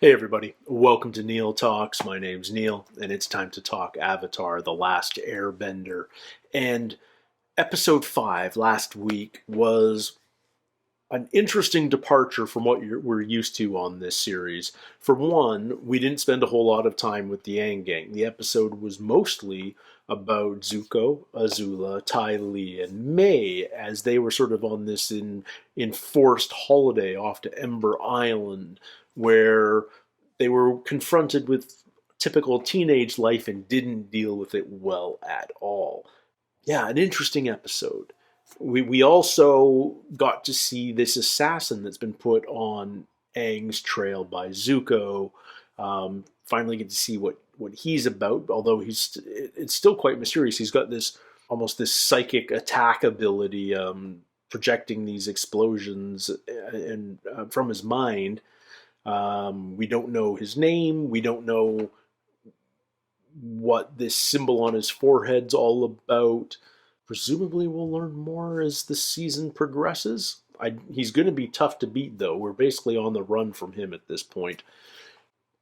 Hey everybody, welcome to Neil Talks. My name's Neil, and it's time to talk Avatar, The Last Airbender. And episode 5 last week was an interesting departure from what we're used to on this series. For one, we didn't spend a whole lot of time with the Aang Gang. The episode was mostly about Zuko, Azula, Ty Lee, and May as they were sort of on this enforced holiday off to Ember Island, where they were confronted with typical teenage life and didn't deal with it well at all. Yeah, an interesting episode. We also got to see this assassin that's been put on Aang's trail by Zuko. Finally get to see what he's about, although it's still quite mysterious. He's got this almost this psychic attack ability, projecting these explosions and from his mind. We don't know his name. We don't know what this symbol on his forehead's all about. Presumably we'll learn more as the season progresses. He's going to be tough to beat, though. We're basically on the run from him at this point.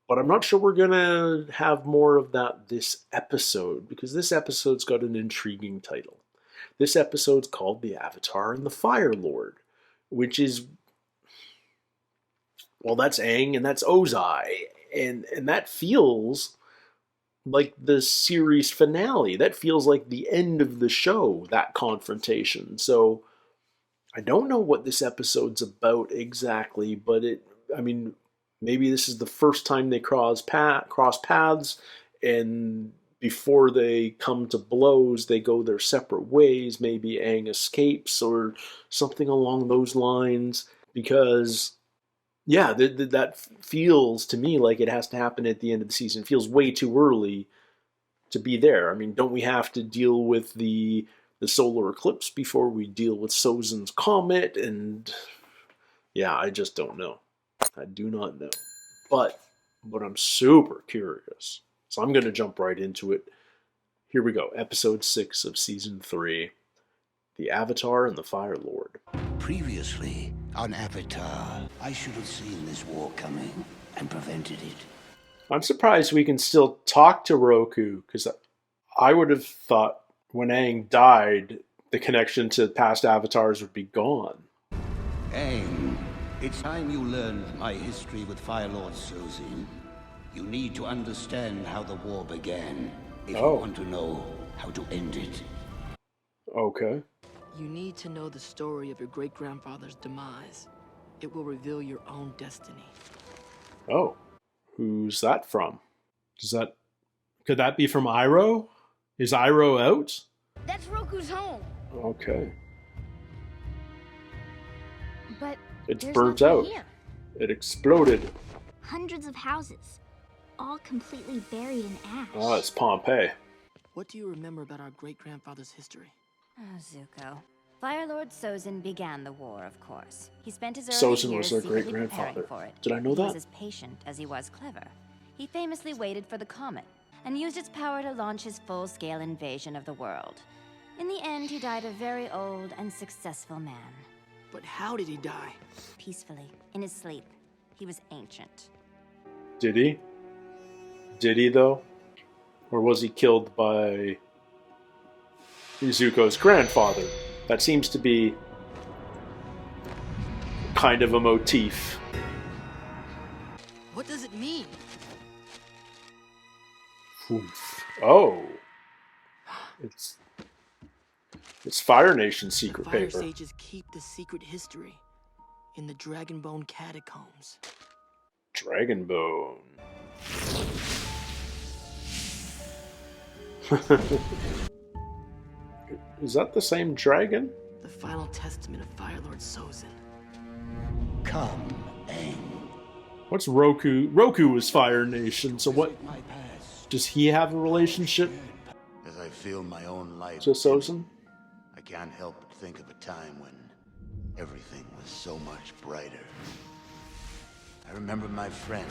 But I'm not sure we're going to have more of that this episode, because this episode's got an intriguing title. This episode's called The Avatar and the Firelord, which is, well, that's Aang and that's Ozai. And that feels like the series finale. That feels like the end of the show, that confrontation. So I don't know what this episode's about exactly, but maybe this is the first time they cross paths, and before they come to blows, they go their separate ways. Maybe Aang escapes or something along those lines, because yeah, that feels to me like it has to happen at the end of the season. It feels way too early to be there. I mean, don't we have to deal with the solar eclipse before we deal with Sozin's comet? And yeah, I just don't know. I do not know. But I'm super curious. So I'm going to jump right into it. Here we go. Episode 6 of Season 3. The Avatar and the Firelord. Previously on Avatar, I should have seen this war coming and prevented it. I'm surprised we can still talk to Roku, because I would have thought when Aang died, the connection to past avatars would be gone. Aang, it's time you learned my history with Firelord Sozin. You need to understand how the war began if you want to know how to end it. Okay. You need to know the story of your great-grandfather's demise. It will reveal your own destiny. Oh. Who's that from? Could that be from Iroh? Is Iroh out? That's Roku's home. Okay. But It's there's burnt nothing out. here. It exploded. Hundreds of houses, all completely buried in ash. Oh, it's Pompeii. What do you remember about our great-grandfather's history? Oh, Zuko. Firelord Sozin began the war, of course. He spent his early Sozin years was their secretly great-grandfather. preparing for it. Did I know He that? was as patient as he was clever. He famously waited for the comet and used its power to launch his full-scale invasion of the world. In the end, he died a very old and successful man. But how did he die? Peacefully, in his sleep. He was ancient. Did he? Did he, though? Or was he killed by Zuko's grandfather? That seems to be kind of a motif. What does it mean? Oof. Oh. It's Fire Nation's secret The Fire paper. Sages keep the secret history in the Dragonbone catacombs. Dragonbone. Is that the same dragon? The final testament of Firelord Sozin. Come, Aang. What's Roku? Roku was Fire Nation, so what? My past. Does he have a relationship As I feel my own life, to Sozin? I can't help but think of a time when everything was so much brighter. I remember my friend.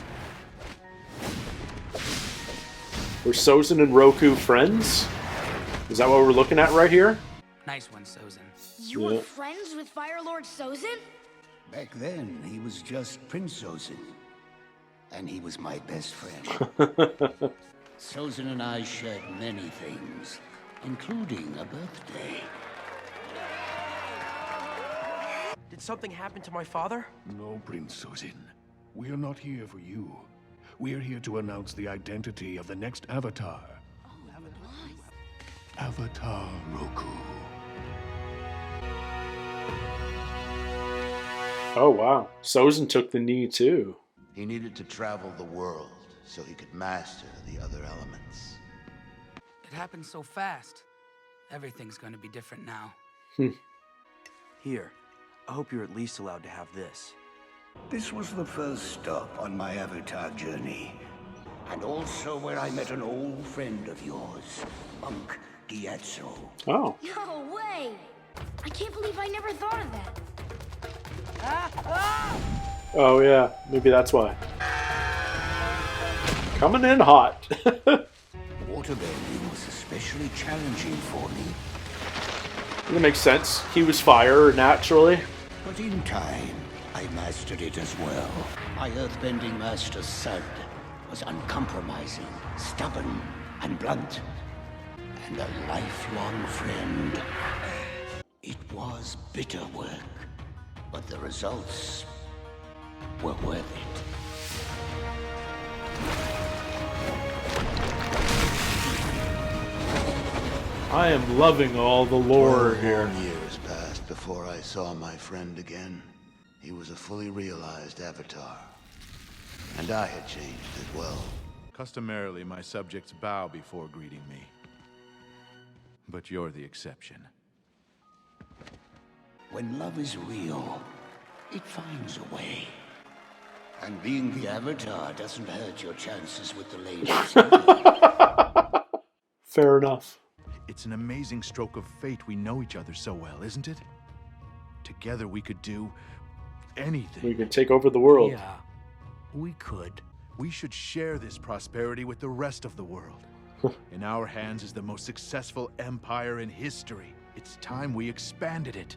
Were Sozin and Roku friends? Is that what we're looking at right here? Nice one, Sozin. You were friends with Firelord Sozin? Back then, he was just Prince Sozin. and he was my best friend. Sozin and I shared many things, including a birthday. Did something happen to my father? No, Prince Sozin. We are not here for you. We are here to announce the identity of the next Avatar. Avatar Roku. Oh, wow. Sozin took the knee, too. He needed to travel the world so he could master the other elements. It happened so fast. Everything's gonna be different now. Here, I hope you're at least allowed to have this. This was the first stop on my Avatar journey. And also where I met an old friend of yours, Monk Gyatso. Oh. No way! I can't believe I never thought of that. Oh, yeah. Maybe that's why. Coming in hot. Waterbending was especially challenging for me. That makes sense. He was fire, naturally. But in time, I mastered it as well. My earthbending master, Sud, was uncompromising, stubborn, and blunt. And a lifelong friend. It was bitter work, but the results were worth it. I am loving all the lore here. Years passed before I saw my friend again. He was a fully realized avatar. And I had changed as well. Customarily, my subjects bow before greeting me. But you're the exception. When love is real, it finds a way. And being the Avatar doesn't hurt your chances with the ladies. Fair enough. It's an amazing stroke of fate we know each other so well, isn't it? Together we could do anything. We can take over the world. Yeah, we could. We should share this prosperity with the rest of the world. In our hands is the most successful empire in history. It's time we expanded it.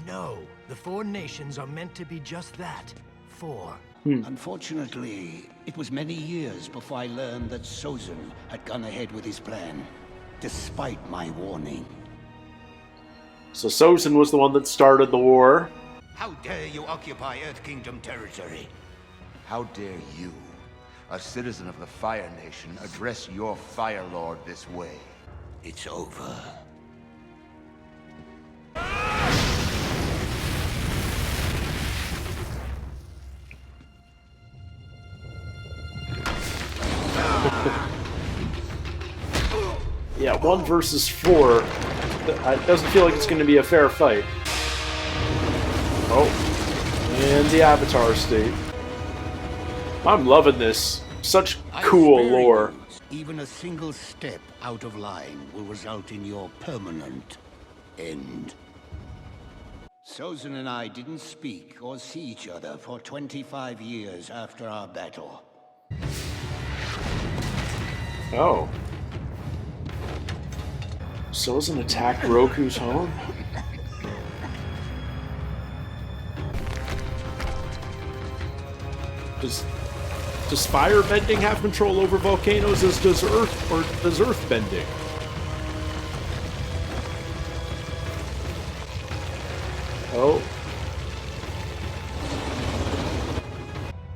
No, the 4 nations are meant to be just that. 4. Unfortunately, it was many years before I learned that Sozin had gone ahead with his plan, despite my warning. So Sozin was the one that started the war. How dare you occupy Earth Kingdom territory? How dare you, a citizen of the Fire Nation, address your Fire Lord this way? It's over. Yeah, 1 versus 4. It doesn't feel like it's going to be a fair fight. Oh. And the Avatar state. I'm loving this. Such cool lore. Even a single step out of line will result in your permanent end. Sozin and I didn't speak or see each other for 25 years after our battle. Oh. Sozin attacked Roku's home? Does fire bending have control over volcanoes as does earth, or does earth bending? Oh.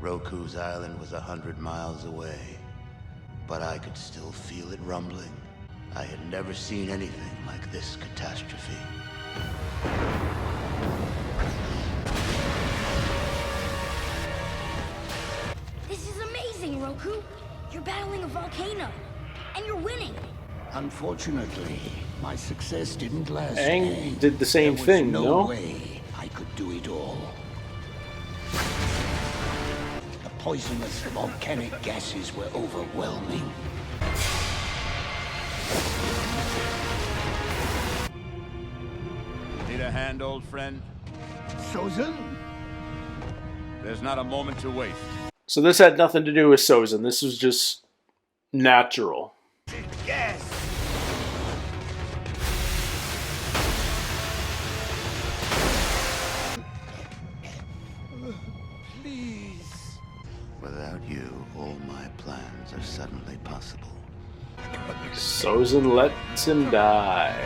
Roku's island was 100 miles away, but I could still feel it rumbling. I had never seen anything like this catastrophe. This is amazing, Roku. You're battling a volcano, and you're winning. Unfortunately, my success didn't last. Aang did the same thing, no? no? Way I could do it all. The poisonous volcanic gases were overwhelming. Need a hand, old friend? Sozin? There's not a moment to waste. So this had nothing to do with Sozin. This was just natural. Yes! Without you, all my plans are suddenly possible. Sozin lets him die.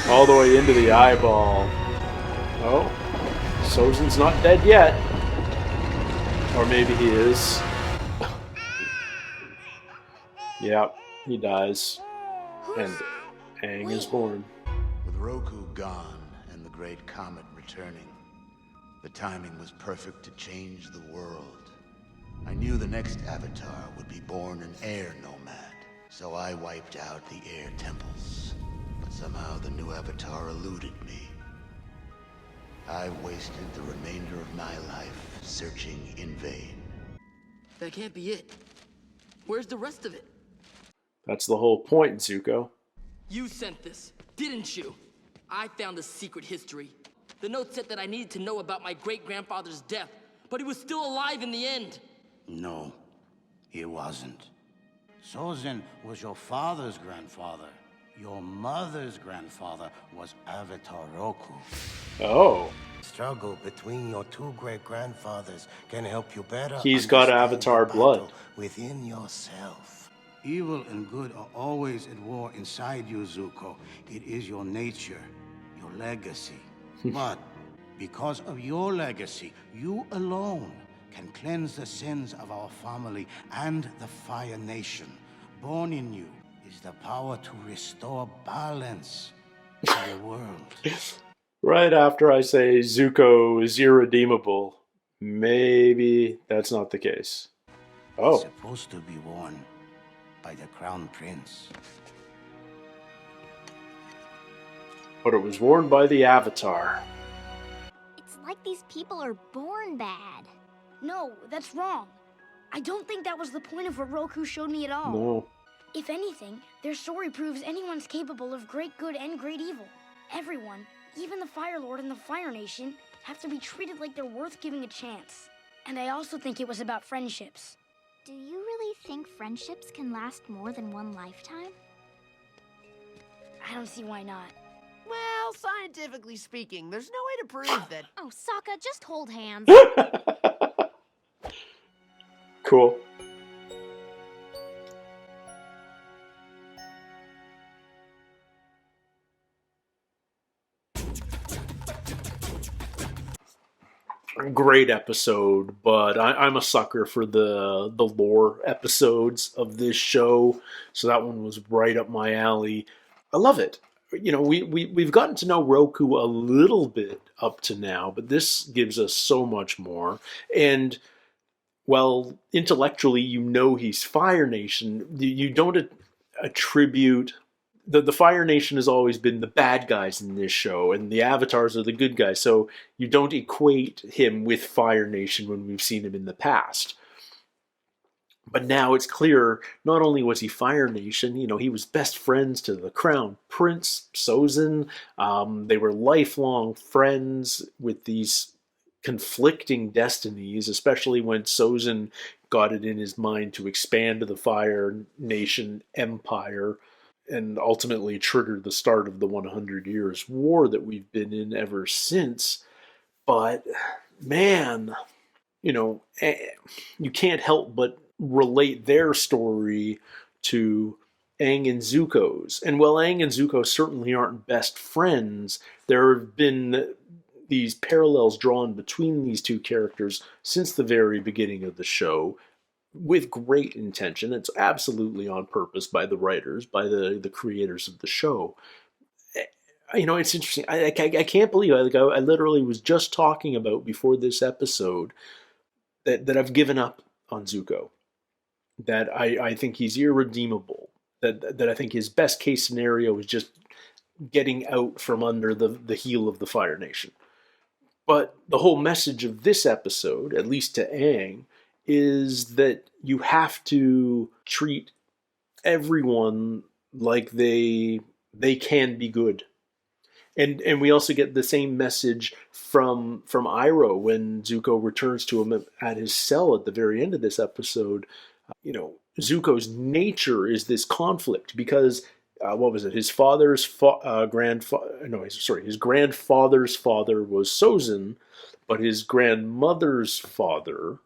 All the way into the eyeball. Oh, Sozin's not dead yet. Or maybe he is. Yep, he dies. And Aang is born. With Roku gone and the great comet returning, the timing was perfect to change the world. I knew the next Avatar would be born an air nomad, so I wiped out the air temples. But somehow the new Avatar eluded me. I wasted the remainder of my life searching in vain. That can't be it. Where's the rest of it? That's the whole point, Zuko. You sent this, didn't you? I found the secret history. The note said that I needed to know about my great-grandfather's death, but he was still alive in the end. No, he wasn't. Sozin was your father's grandfather. Your mother's grandfather was Avatar Roku. Oh. Struggle between your two great-grandfathers can help you better. He's got understand Avatar the blood. battle within yourself. Evil and good are always at war inside you, Zuko. It is your nature, your legacy. But because of your legacy, you alone can cleanse the sins of our family and the Fire Nation. Born in you is the power to restore balance to the world. Right after I say Zuko is irredeemable, maybe that's not the case. Oh. It's supposed to be worn by the Crown Prince. But it was worn by the Avatar. It's like these people are born bad. No, that's wrong. I don't think that was the point of what Roku showed me at all. No. If anything, their story proves anyone's capable of great good and great evil. Everyone, even the Fire Lord and the Fire Nation, have to be treated like they're worth giving a chance. And I also think it was about friendships. Do you really think friendships can last more than one lifetime? I don't see why not. Well, scientifically speaking, there's no way to prove that. Oh, Sokka, just hold hands. Cool. Great episode, but I'm a sucker for the lore episodes of this show, so that one was right up my alley. I love it. You know, we've gotten to know Roku a little bit up to now, but this gives us so much more. And well, intellectually, you know he's Fire Nation. You don't attribute... The Fire Nation has always been the bad guys in this show, and the Avatars are the good guys, so you don't equate him with Fire Nation when we've seen him in the past. But now it's clear, not only was he Fire Nation, you know, he was best friends to the Crown Prince, Sozin. They were lifelong friends with these conflicting destinies, especially when Sozin got it in his mind to expand the Fire Nation empire and ultimately triggered the start of the 100 Years' War that we've been in ever since. But, man, you know, you can't help but relate their story to Aang and Zuko's. And while Aang and Zuko certainly aren't best friends, there have been these parallels drawn between these two characters since the very beginning of the show, with great intention. It's absolutely on purpose by the writers, by the creators of the show. You know, it's interesting. I can't believe I literally was just talking about before this episode that I've given up on Zuko. That I think he's irredeemable. That I think his best case scenario is just getting out from under the heel of the Fire Nation. But the whole message of this episode, at least to Aang, is that you have to treat everyone like they can be good. And we also get the same message from Iroh when Zuko returns to him at his cell at the very end of this episode. You know, Zuko's nature is this conflict because what was it? His father's grandfather. No, his grandfather's father was Sozin, but his grandmother's father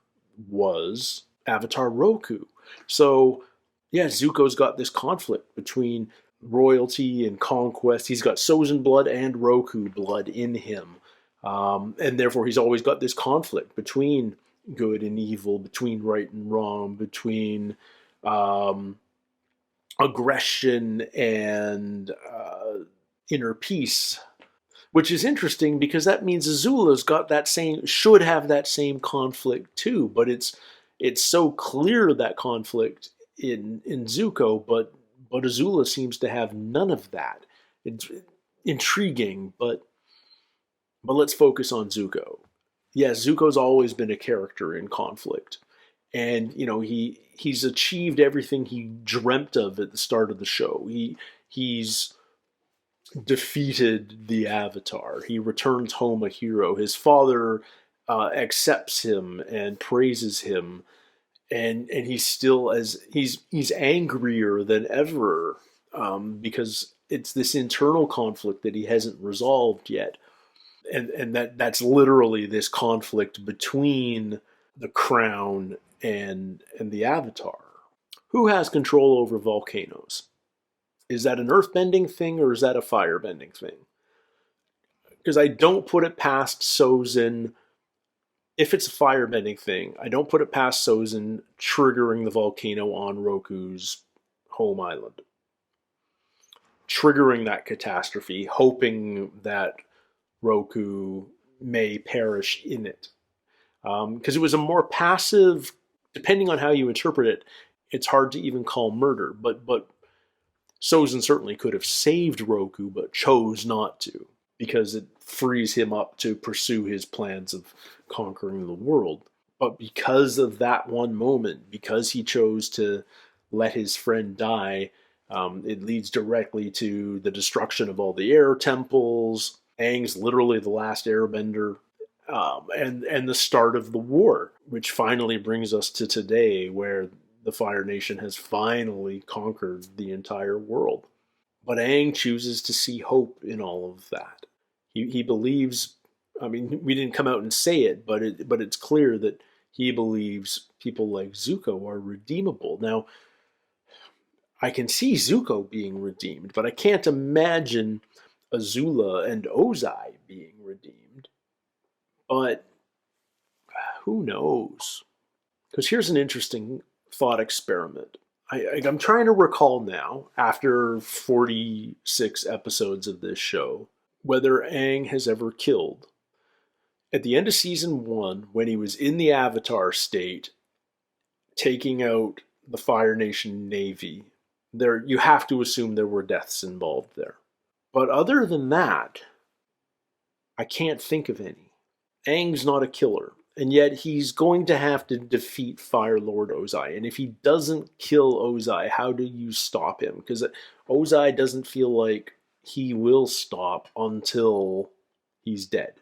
was Avatar Roku. So, yeah, Zuko's got this conflict between royalty and conquest. He's got Sozin blood and Roku blood in him. And therefore, he's always got this conflict between good and evil, between right and wrong, between aggression and inner peace. Which is interesting because that means Azula's got that same, should have that same conflict too. But it's so clear, that conflict in Zuko, but Azula seems to have none of that. It's intriguing, but let's focus on Zuko. Yes, Zuko's always been a character in conflict. And, you know, he's achieved everything he dreamt of at the start of the show. He's defeated the Avatar. He returns home a hero. His father accepts him and praises him. And he's still he's angrier than ever because it's this internal conflict that he hasn't resolved yet. And that's literally this conflict between the crown and the Avatar. Who has control over volcanoes? Is that an earthbending thing or is that a firebending thing? Because I don't put it past Sozin. If it's a firebending thing, I don't put it past Sozin triggering the volcano on Roku's home island. Triggering that catastrophe, hoping that Roku may perish in it. Because it was a more passive, depending on how you interpret it, it's hard to even call murder. But Sozin certainly could have saved Roku, but chose not to, because it frees him up to pursue his plans of conquering the world. But because of that one moment, because he chose to let his friend die, it leads directly to the destruction of all the air temples. Aang's literally the last airbender, and the start of the war, which finally brings us to today, where the Fire Nation has finally conquered the entire world. But Aang chooses to see hope in all of that. He believes, I mean, we didn't come out and say it, but it's clear that he believes people like Zuko are redeemable. Now, I can see Zuko being redeemed, but I can't imagine Azula and Ozai being redeemed. But who knows? Because here's an interesting thought experiment. I'm trying to recall now, after 46 episodes of this show, whether Aang has ever killed. At the end of season 1, when he was in the Avatar state, taking out the Fire Nation Navy, you have to assume there were deaths involved there. But other than that, I can't think of any. Aang's not a killer, and yet he's going to have to defeat Fire Lord Ozai. And if he doesn't kill Ozai, how do you stop him? Because Ozai doesn't feel like he will stop until he's dead.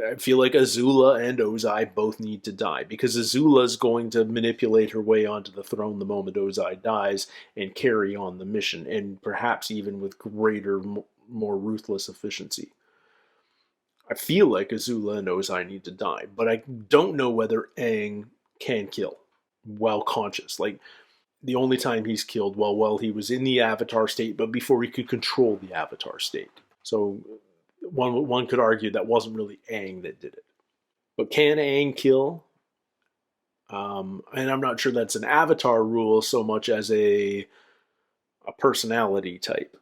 I feel like Azula and Ozai both need to die, because Azula's going to manipulate her way onto the throne the moment Ozai dies and carry on the mission, and perhaps even with greater, more ruthless efficiency. I feel like Azula and Ozai need to die, but I don't know whether Aang can kill while conscious. Like, the only time he's killed, well, he was in the Avatar state, but before he could control the Avatar state. So one could argue that wasn't really Aang that did it. But can Aang kill? And I'm not sure that's an Avatar rule so much as a personality type.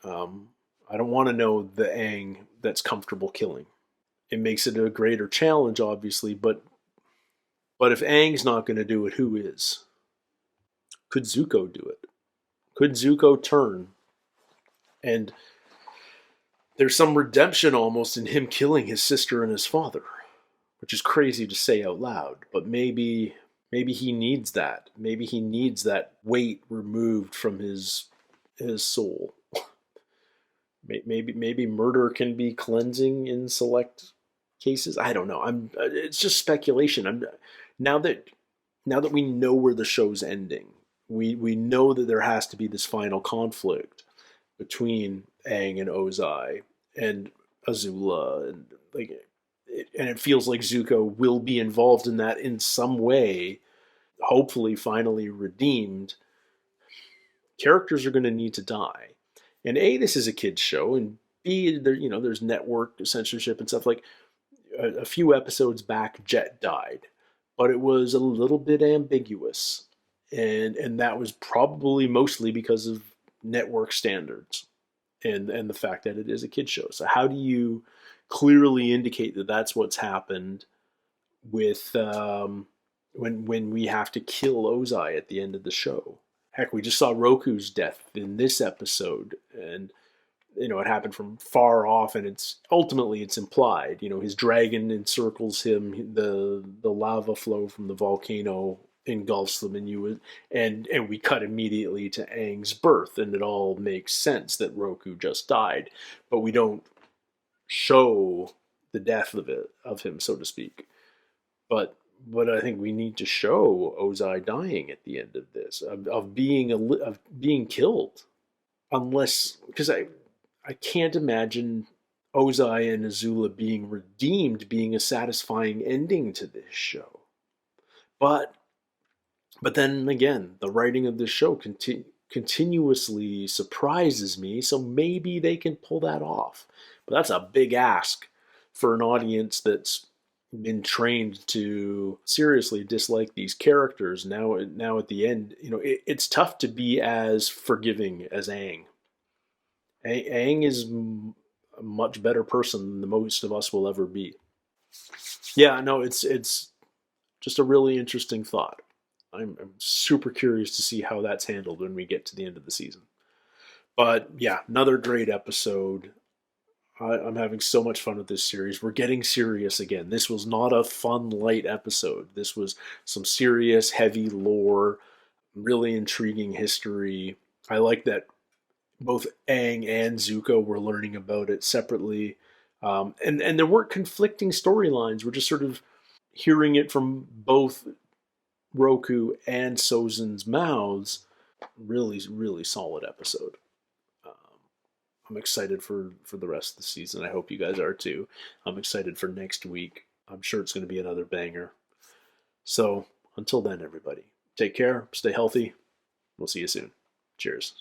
I don't want to know the Aang that's comfortable killing. It makes it a greater challenge, obviously, but if Aang's not going to do it, who is? Could Zuko do it? Could Zuko turn? And there's some redemption almost in him killing his sister and his father, which is crazy to say out loud, but maybe he needs that. Maybe he needs that weight removed from his soul. Maybe murder can be cleansing in select cases. I don't know. It's just speculation. Now that we know where the show's ending, we know that there has to be this final conflict. between Aang and Ozai and Azula, and it feels like Zuko will be involved in that in some way, hopefully finally redeemed. Characters are going to need to die. And A, this is a kid's show, and B, there's network censorship and stuff. Like a few episodes back, Jet died, but it was a little bit ambiguous, and that was probably mostly because of network standards and the fact that it is a kid's show. So how do you clearly indicate that that's what's happened with when we have to kill Ozai at the end of the show? Heck, we just saw Roku's death in this episode, and it happened from far off, and it's implied. His dragon encircles him, the lava flow from the volcano engulfs them, and we cut immediately to Aang's birth, and it all makes sense that Roku just died, but we don't show the death of him, so to speak. But I think we need to show Ozai dying at the end of this, of being killed, unless, because I can't imagine Ozai and Azula being redeemed being a satisfying ending to this show. But then again, the writing of this show continuously surprises me, so maybe they can pull that off. But that's a big ask for an audience that's been trained to seriously dislike these characters. Now at the end, it's tough to be as forgiving as Aang. Aang is a much better person than the most of us will ever be. Yeah, no, it's just a really interesting thought. I'm super curious to see how that's handled when we get to the end of the season. But yeah, another great episode. I'm having so much fun with this series. We're getting serious again. This was not a fun, light episode. This was some serious, heavy lore, really intriguing history. I like that both Aang and Zuko were learning about it separately. And there weren't conflicting storylines. We're just sort of hearing it from both Roku and Sozin's mouths. Really, really solid episode. I'm excited for the rest of the season. I hope you guys are too. I'm excited for next week. I'm sure it's going to be another banger. So until then, everybody, take care, stay healthy. We'll see you soon. Cheers.